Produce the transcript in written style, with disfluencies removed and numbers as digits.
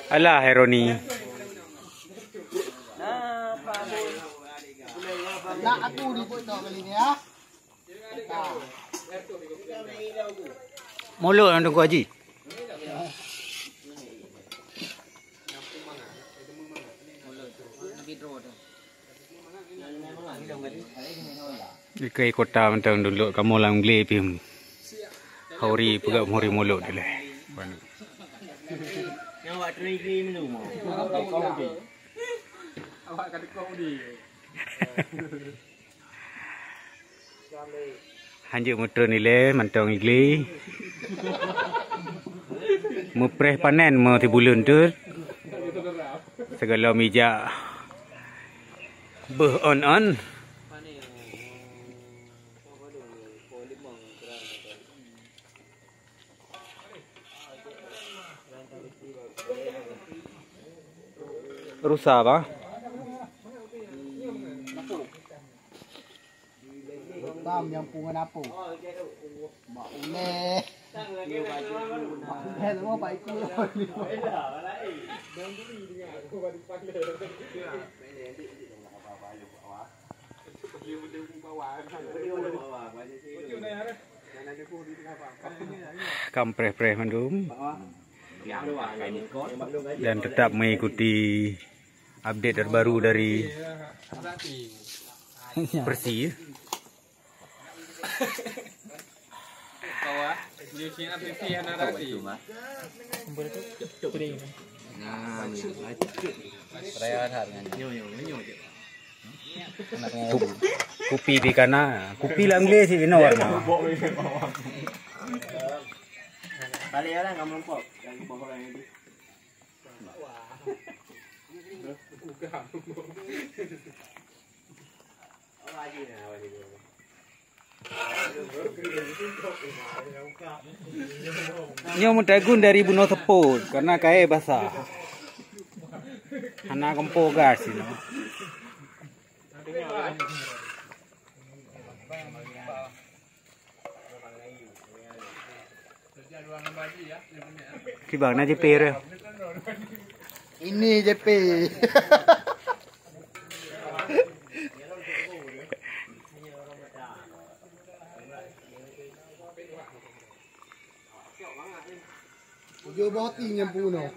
Alah Heroni. Nak aku di foto kali ni ya. Mulut yang tunggu Haji. Ikai kota mentang dulu kamu lang glepim. Hauri pegak muri mulut dulu. Awak teri minum. Awak kata kau di. Hanjuk muter nile mantang igli. Mupreh panen mau ti bulan tu. Segala mijak beh on. Rusak apa? Tam yang pungan apa? Mak ule. Mak ule semua baik ku. Kampreh-preh mandum. Dan tetap mengikuti update terbaru dari Persib. Kupi di kana, kupi langle sih di warna. Balik orang kamu lempok. Yang bawah orang itu. Nyo mutagun dari buno teput karena kaya basah. Anak kempo gas ini. Kibang na JP re. Ini JP. Ujo boting yang puno.